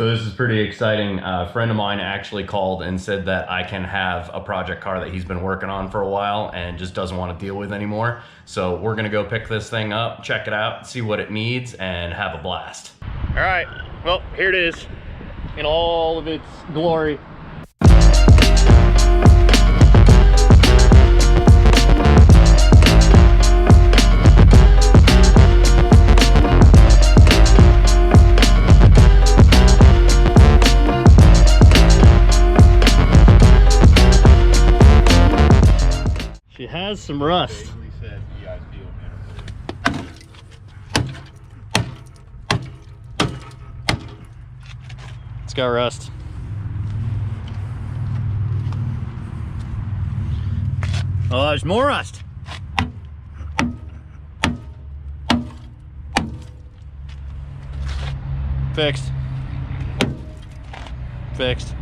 So this is pretty exciting. A friend of mine actually called and said that I can have a project car that he's been working on for a while and just doesn't want to deal with anymore. So we're gonna go pick this thing up, check it out, see what it needs, and have a blast. All right, well, here it is in all of its glory. She has some rust. It's got rust. Oh, there's more rust. Fixed. Fixed.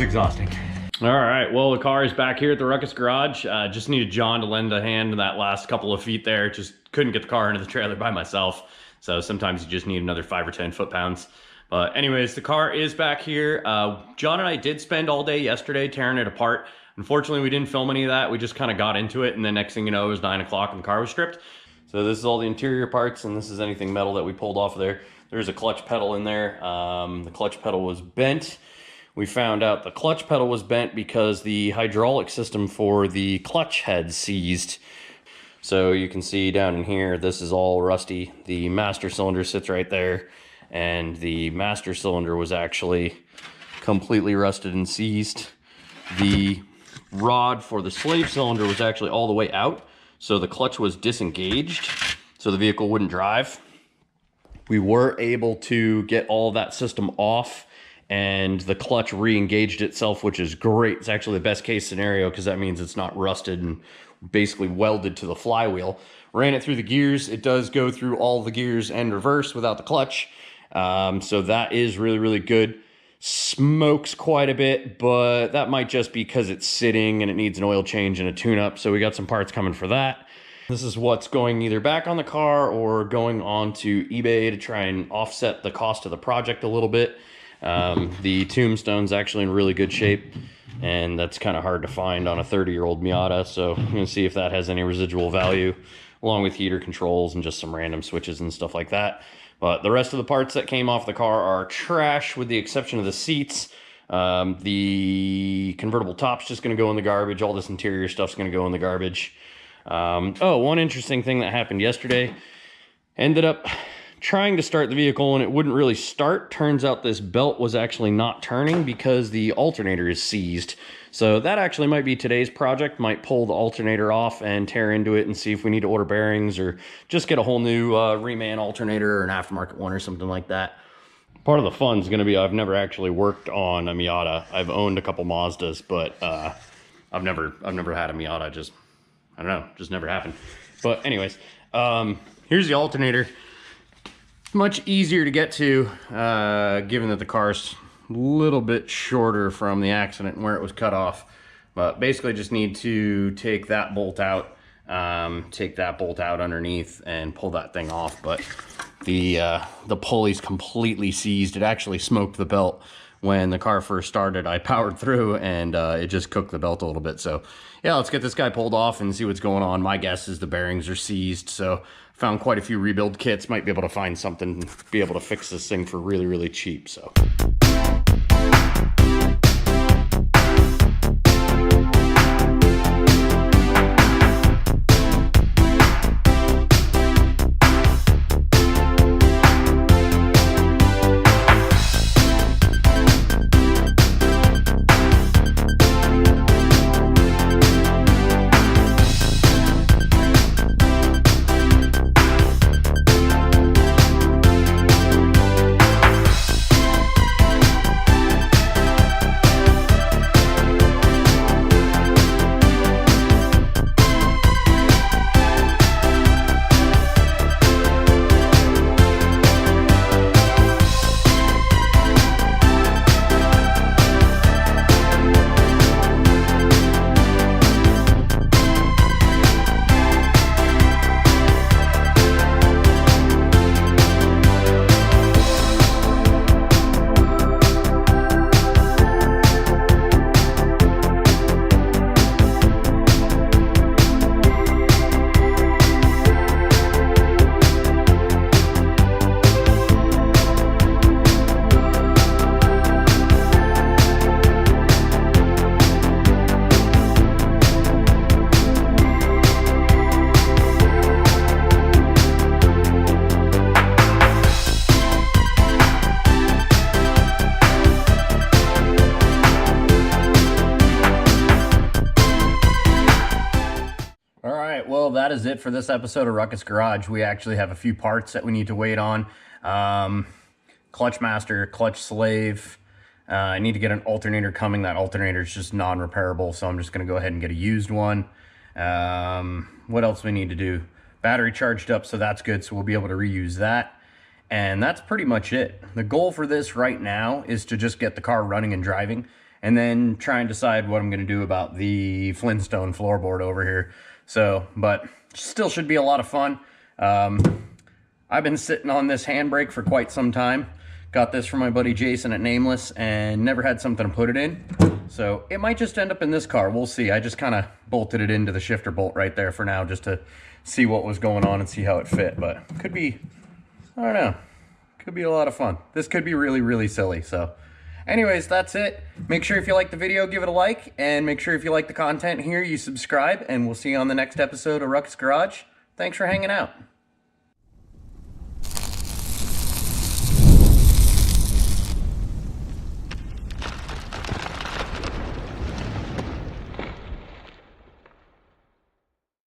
Exhausting. All right, well, the car is back here at the Ruckus garage. Just needed John to lend a hand in that last couple of feet there. Just couldn't get the car into the trailer by myself. So sometimes you just need another 5 or 10 foot-pounds. But anyways, the car is back here. John and I did spend all day yesterday tearing it apart. Unfortunately, we didn't film any of that. We just kind of got into it, and then next thing you know, it was 9 o'clock and the car was stripped. So this is all the interior parts, and this is anything metal that we pulled off of there. There's a clutch pedal in there. The clutch pedal was bent. We found out the clutch pedal was bent because the hydraulic system for the clutch had seized. So you can see down in here, this is all rusty. The master cylinder sits right there, and the master cylinder was actually completely rusted and seized. The rod for the slave cylinder was actually all the way out, so the clutch was disengaged, so the vehicle wouldn't drive. We were able to get all of that system off, and the clutch re-engaged itself, which is great. It's actually the best case scenario because that means it's not rusted and basically welded to the flywheel. Ran it through the gears. It does go through all the gears and reverse without the clutch. So that is really, really good. Smokes quite a bit, but that might just be because it's sitting and it needs an oil change and a tune-up. So we got some parts coming for that. This is what's going either back on the car or going onto eBay to try and offset the cost of the project a little bit. The tombstone's actually in really good shape, and that's kind of hard to find on a 30-year-old Miata, so I'm going to see if that has any residual value, along with heater controls and just some random switches and stuff like that. But the rest of the parts that came off the car are trash, with the exception of the seats. The convertible top's just going to go in the garbage. All this interior stuff's going to go in the garbage. Oh, one interesting thing that happened yesterday. Ended up trying to start the vehicle and it wouldn't really start. Turns out this belt was actually not turning because the alternator is seized. So that actually might be today's project. Might pull the alternator off and tear into it and see if we need to order bearings or just get a whole new reman alternator or an aftermarket one or something like that. Part of the fun is going to be I've never actually worked on a Miata. I've owned a couple Mazdas, but I've never had a Miata. Just, I don't know, just never happened. But anyways, here's the alternator. Much easier to get to, given that the car's a little bit shorter from the accident and where it was cut off. But basically just need to take that bolt out, underneath and pull that thing off. But the pulley's completely seized. It actually smoked the belt when the car first started. I powered through and it just cooked the belt a little bit. So yeah, let's get this guy pulled off and see what's going on. My guess is the bearings are seized. So found quite a few rebuild kits. Might be able to find something, be able to fix this thing for really, really cheap. So. Well, that is it for this episode of Ruckus Garage. We actually have a few parts that we need to wait on. Clutch master, clutch slave. I need to get an alternator coming. That alternator is just non-repairable, so I'm just going to go ahead and get a used one. What else we need to do? Battery charged up, so that's good, so we'll be able to reuse that. And that's pretty much it. The goal for this right now is to just get the car running and driving, and then try and decide what I'm going to do about the Flintstone floorboard over here. So, but still should be a lot of fun. I've been sitting on this handbrake for quite some time. Got this from my buddy Jason at Nameless and never had something to put it in. So it might just end up in this car. We'll see. I just kind of bolted it into the shifter bolt right there for now just to see what was going on and see how it fit. But could be, I don't know, could be a lot of fun. This could be really, really silly. So anyways, that's it. Make sure if you like the video, give it a like. And make sure if you like the content here, you subscribe. And we'll see you on the next episode of Ruckus Garage. Thanks for hanging out.